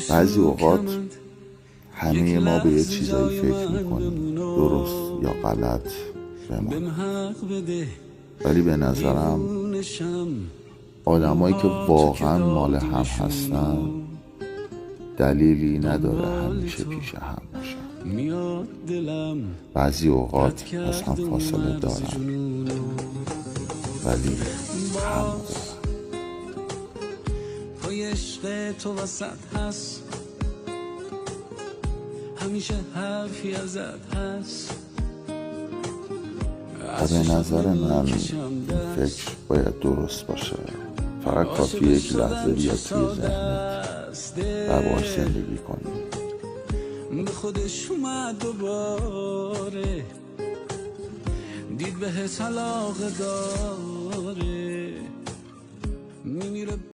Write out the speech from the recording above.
بعضی اوقات همه ما به یه چیزایی فکر میکنیم، درست یا غلط بمان، ولی به نظرم آدمایی که واقعا مال هم هستن دلیلی نداره همیشه پیش هم باشن. بعضی اوقات از هم فاصله دارن ولی هم دارن. عشق تو وسط هست، همیشه حرفی ازت هست. و به نظر من این فکر باید درست باشه. فقط کافی یک لحظه بیاد توی ذهنت و باش زندگی کنی. به خودش اومد دوباره، دید بهت علاقه داره، میمیره